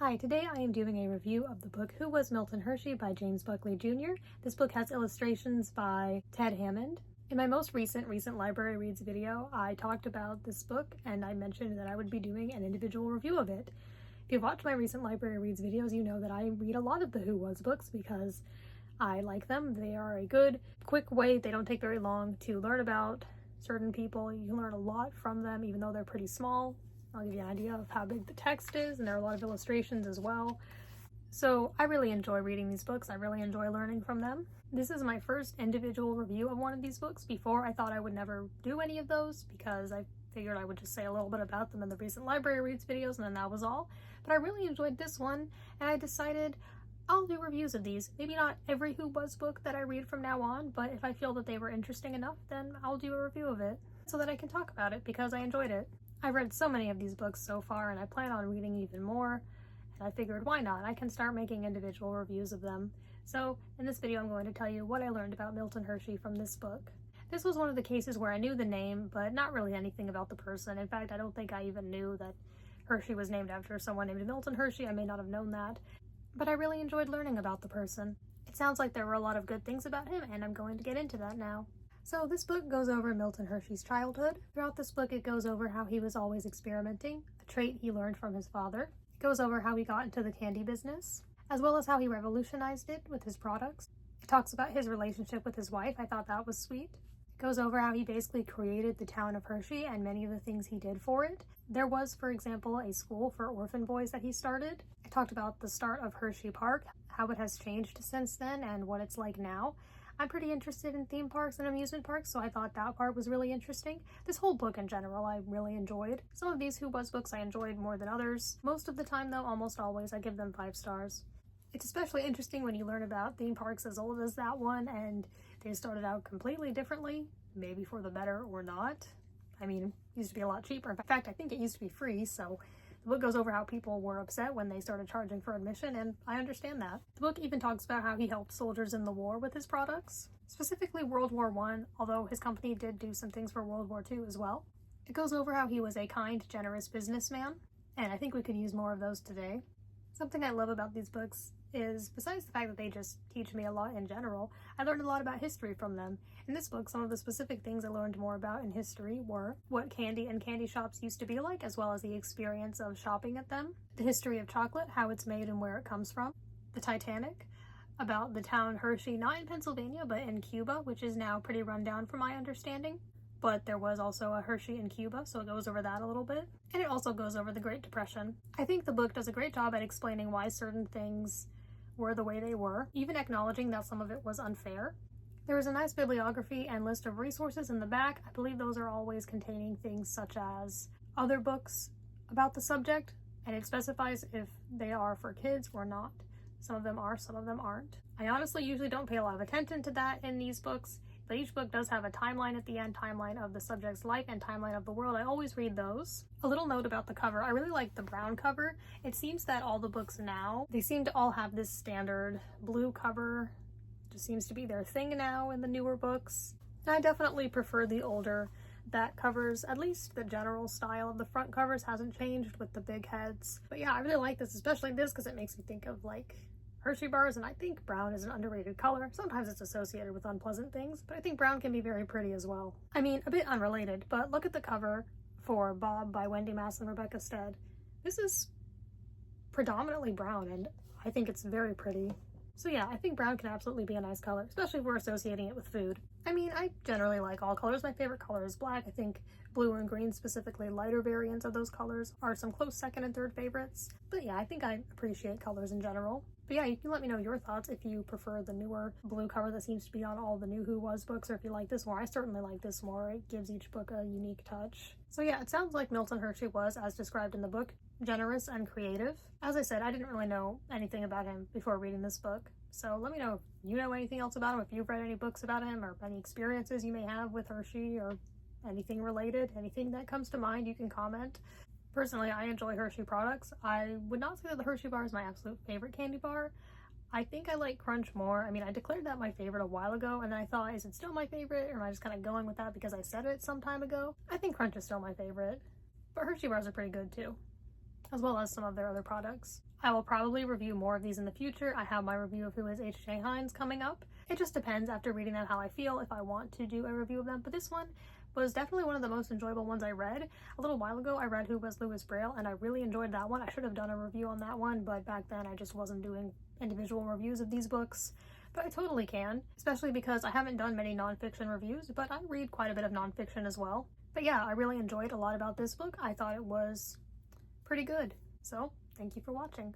Hi, today I am doing a review of the book Who Was Milton Hershey by James Buckley Jr. This book has illustrations by Ted Hammond. In my most recent Library Reads video, I talked about this book and I mentioned that I would be doing an individual review of it. If you've watched my recent Library Reads videos, you know that I read a lot of the Who Was books because I like them. They are a good, quick way, they don't take very long to learn about certain people. You can learn a lot from them even though they're pretty small. I'll give you an idea of how big the text is, and there are a lot of illustrations as well. So I really enjoy reading these books. I really enjoy learning from them. This is my first individual review of one of these books. Before, I thought I would never do any of those because I figured I would just say a little bit about them in the recent Library Reads videos and then that was all. But I really enjoyed this one and I decided I'll do reviews of these. Maybe not every Who Was book that I read from now on, but if I feel that they were interesting enough, then I'll do a review of it so that I can talk about it because I enjoyed it. I've read so many of these books so far and I plan on reading even more, and I figured why not? I can start making individual reviews of them. So in this video I'm going to tell you what I learned about Milton Hershey from this book. This was one of the cases where I knew the name but not really anything about the person. In fact, I don't think I even knew that Hershey was named after someone named Milton Hershey. I may not have known that, but I really enjoyed learning about the person. It sounds like there were a lot of good things about him and I'm going to get into that now. So this book goes over Milton Hershey's childhood. Throughout this book, it goes over how he was always experimenting, a trait he learned from his father. It goes over how he got into the candy business, as well as how he revolutionized it with his products. It talks about his relationship with his wife. I thought that was sweet. It goes over how he basically created the town of Hershey and many of the things he did for it. There was, for example, a school for orphan boys that he started. I talked about the start of Hershey Park, how it has changed since then and what it's like now. I'm pretty interested in theme parks and amusement parks, so I thought that part was really interesting. This whole book in general I really enjoyed. Some of these Who Was books I enjoyed more than others. Most of the time though, almost always, I give them 5 stars. It's especially interesting when you learn about theme parks as old as that one and they started out completely differently, maybe for the better or not. I mean, it used to be a lot cheaper. In fact, I think it used to be free, so the book goes over how people were upset when they started charging for admission, and I understand that. The book even talks about how he helped soldiers in the war with his products, specifically World War I, although his company did do some things for World War II as well. It goes over how he was a kind, generous businessman, and I think we could use more of those today. Something I love about these books is, besides the fact that they just teach me a lot in general, I learned a lot about history from them. In this book, some of the specific things I learned more about in history were what candy and candy shops used to be like, as well as the experience of shopping at them, the history of chocolate, how it's made and where it comes from, the Titanic, about the town Hershey, not in Pennsylvania, but in Cuba, which is now pretty run down from my understanding. But there was also a Hershey in Cuba, so it goes over that a little bit. And it also goes over the Great Depression. I think the book does a great job at explaining why certain things were the way they were, even acknowledging that some of it was unfair. There is a nice bibliography and list of resources in the back. I believe those are always containing things such as other books about the subject, and it specifies if they are for kids or not. Some of them are, some of them aren't. I honestly usually don't pay a lot of attention to that in these books, but each book does have a timeline at the end, timeline of the subject's life and timeline of the world. I always read those. A little note about the cover. I really like the brown cover. It seems that all the books now, they seem to all have this standard blue cover. It just seems to be their thing now in the newer books. And I definitely prefer the older that covers, at least the general style of the front covers hasn't changed with the big heads. But yeah, I really like this, especially this because it makes me think of like Hershey bars, and I think brown is an underrated color. Sometimes it's associated with unpleasant things, but I think brown can be very pretty as well. I mean, a bit unrelated, but look at the cover for Bob by Wendy Mass and Rebecca Stead. This is predominantly brown, and I think it's very pretty. So yeah, I think brown can absolutely be a nice color, especially if we're associating it with food. I mean, I generally like all colors. My favorite color is black. I think blue and green, specifically lighter variants of those colors, are some close second and third favorites. But yeah, I think I appreciate colors in general. But yeah, you can let me know your thoughts if you prefer the newer blue cover that seems to be on all the new Who Was books, or if you like this more. I certainly like this more. It gives each book a unique touch. So yeah, it sounds like Milton Hershey was, as described in the book, generous and creative. As I said, I didn't really know anything about him before reading this book. So let me know if you know anything else about him, if you've read any books about him, or any experiences you may have with Hershey, or anything related, anything that comes to mind, you can comment. Personally, I enjoy Hershey products. I would not say that the Hershey bar is my absolute favorite candy bar. I think I like Crunch more. I mean, I declared that my favorite a while ago, and then I thought, is it still my favorite, or am I just kind of going with that because I said it some time ago? I think Crunch is still my favorite, but Hershey bars are pretty good too, as well as some of their other products. I will probably review more of these in the future. I have my review of Who is H.J. Heinz coming up. It just depends after reading them how I feel if I want to do a review of them, but this one was definitely one of the most enjoyable ones I read. A little while ago I read Who Was Louis Braille, and I really enjoyed that one. I should have done a review on that one, but back then I just wasn't doing individual reviews of these books. But I totally can, especially because I haven't done many nonfiction reviews, but I read quite a bit of nonfiction as well. But yeah, I really enjoyed a lot about this book. I thought it was pretty good. So, thank you for watching.